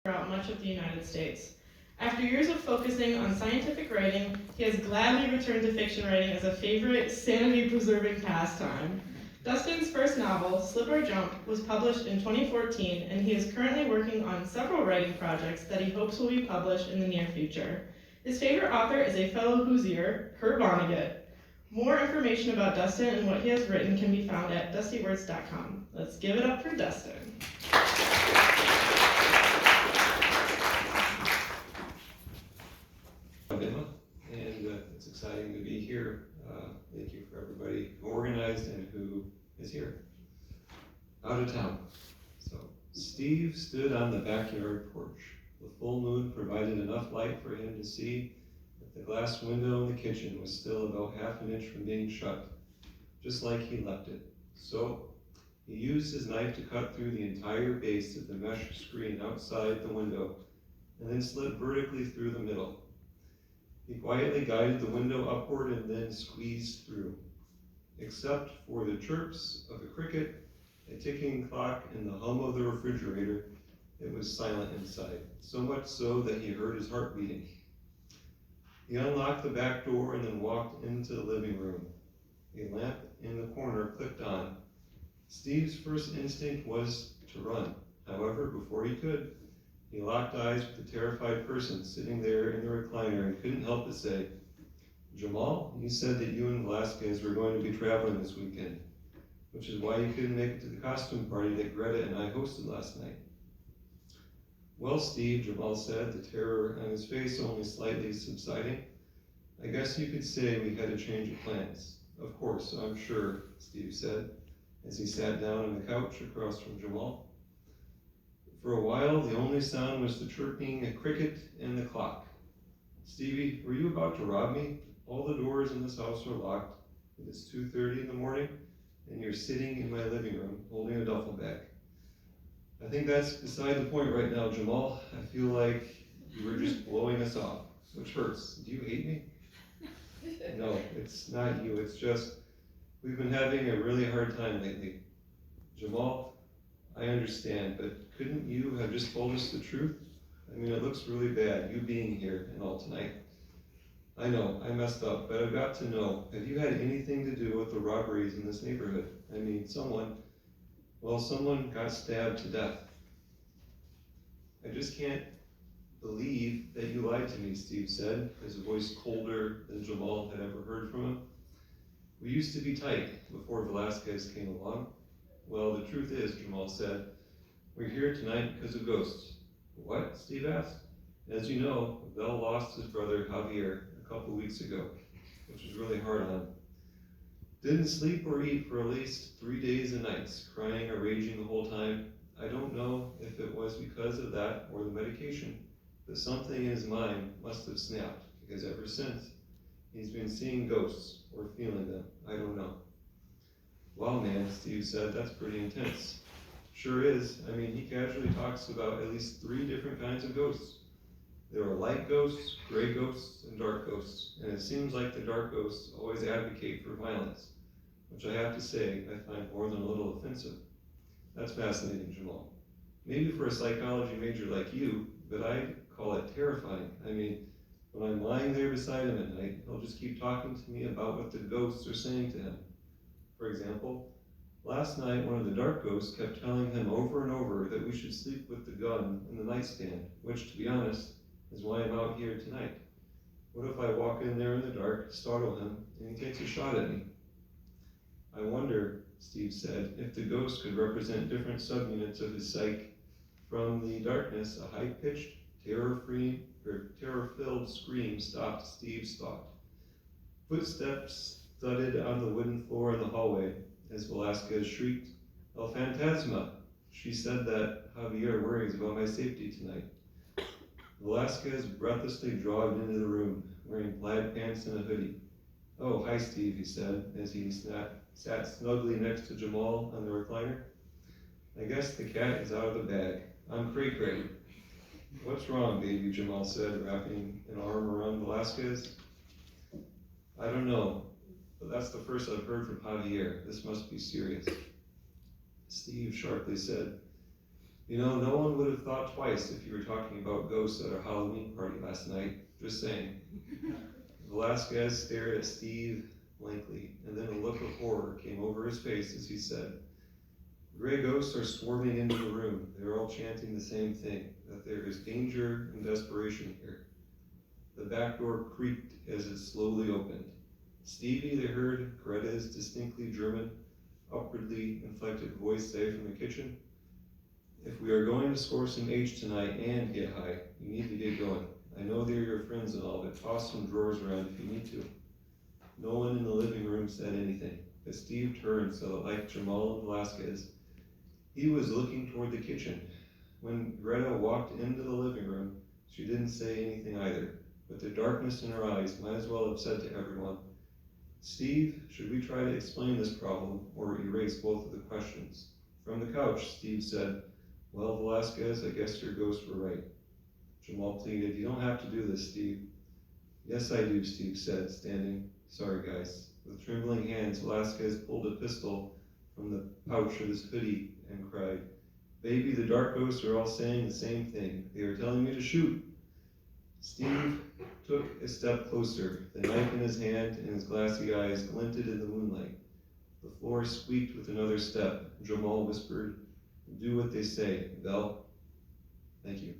throughout much of the United States. After years of focusing on scientific writing, he has gladly returned to fiction writing as a favorite, sanity-preserving pastime. Dustin's first novel, Slip or Jump, was published in 2014, and he is currently working on several writing projects that he hopes will be published in the near future. His favorite author is a fellow Hoosier, Kurt Vonnegut. More information about Dustin and what he has written can be found at dustywords.com. Let's give it up for Dustin. Emma, and it's exciting to be here. Thank you for everybody who organized and who is here. Out of town. So, Steve stood on the backyard porch. The full moon provided enough light for him to see that the glass window in the kitchen was still about half an inch from being shut, just like he left it. So, he used his knife to cut through the entire base of the mesh screen outside the window, and then slid vertically through the middle. He quietly guided the window upward and then squeezed through. Except for the chirps of the cricket, a ticking clock, and the hum of the refrigerator, it was silent inside, so much so that he heard his heart beating. He unlocked the back door and then walked into the living room. A lamp in the corner clicked on. Steve's first instinct was to run. However, before he could, he locked eyes with the terrified person sitting there in the recliner and couldn't help but say, "Jamal, you said that you and Velasquez were going to be traveling this weekend, which is why you couldn't make it to the costume party that Greta and I hosted last night." "Well, Steve," Jamal said, the terror on his face only slightly subsiding, "I guess you could say we had a change of plans." "Of course, I'm sure," Steve said, as he sat down on the couch across from Jamal. For a while, the only sound was the chirping of cricket and the clock. "Stevie, were you about to rob me? All the doors in this house are locked. It's 2:30 in the morning, and you're sitting in my living room holding a duffel bag." "I think that's beside the point right now, Jamal. I feel like you were just blowing us off, which hurts. Do you hate me?" "No, it's not you. It's just we've been having a really hard time lately." "Jamal, I understand, but couldn't you have just told us the truth? I mean, it looks really bad, you being here and all tonight." "I know, I messed up, but I've got to know, have you had anything to do with the robberies in this neighborhood? I mean, someone got stabbed to death." "I just can't believe that you lied to me," Steve said, his voice colder than Jamal had ever heard from him. "We used to be tight before Velasquez came along." "Well, the truth is," Jamal said, "we're here tonight because of ghosts." "What?" Steve asked. "As you know, Vel lost his brother Javier a couple weeks ago, which was really hard on him. Didn't sleep or eat for at least 3 days and nights, crying or raging the whole time. I don't know if it was because of that or the medication, but something in his mind must have snapped, because ever since, he's been seeing ghosts or feeling them. I don't know." "Wow, man," Steve said, "that's pretty intense." "Sure is. I mean, he casually talks about at least 3 different kinds of ghosts. There are light ghosts, gray ghosts, and dark ghosts, and it seems like the dark ghosts always advocate for violence, which I have to say I find more than a little offensive." "That's fascinating, Jamal. Maybe for a psychology major like you, but I call it terrifying. I mean, when I'm lying there beside him at night, he'll just keep talking to me about what the ghosts are saying to him. For example, last night one of the dark ghosts kept telling him over and over that we should sleep with the gun in the nightstand, which, to be honest, is why I'm out here tonight. What if I walk in there in the dark, startle him, and he takes a shot at me?" "I wonder," Steve said, "if the ghost could represent different subunits of his psyche. From the darkness, a high-pitched, terror-filled scream stopped Steve's thought. Footsteps thudded on the wooden floor in the hallway as Velasquez shrieked, "El Fantasma! She said that Javier worries about my safety tonight." Velasquez breathlessly jogged into the room, wearing plaid pants and a hoodie. "Oh, hi, Steve," he said, as he sat snugly next to Jamal on the recliner. "I guess the cat is out of the bag. I'm cray-cray." "What's wrong, baby?" Jamal said, wrapping an arm around Velasquez. "I don't know, but that's the first I've heard from Javier. This must be serious." Steve sharply said, You know, no one would have thought twice if you were talking about ghosts at our Halloween party last night. Just saying. Velasquez stared at Steve blankly, and then a look of horror came over his face as he said, "Gray ghosts are swarming into the room. They're all chanting the same thing, that there is danger and desperation here." The back door creaked as it slowly opened. "Stevie," they heard Greta's distinctly German, upwardly inflected voice say from the kitchen, "if we are going to score some H tonight and get high, you need to get going. I know they're your friends and all, but toss some drawers around if you need to." No one in the living room said anything, but Steve turned so that, like Jamal and Velasquez, he was looking toward the kitchen. When Greta walked into the living room, she didn't say anything either, but the darkness in her eyes might as well have said to everyone, "Steve, should we try to explain this problem or erase both of the questions?" From the couch, Steve said, "Well, Velasquez, I guess your ghosts were right." Jamal pleaded, "You don't have to do this, Steve." "Yes, I do," Steve said, standing. "Sorry, guys." With trembling hands, Velasquez pulled a pistol from the pouch of his hoodie and cried, "Baby, the dark ghosts are all saying the same thing. They are telling me to shoot." Steve took a step closer, the knife in his hand and his glassy eyes glinted in the moonlight. The floor squeaked with another step. Jamal whispered, "Do what they say, Belle." Thank you.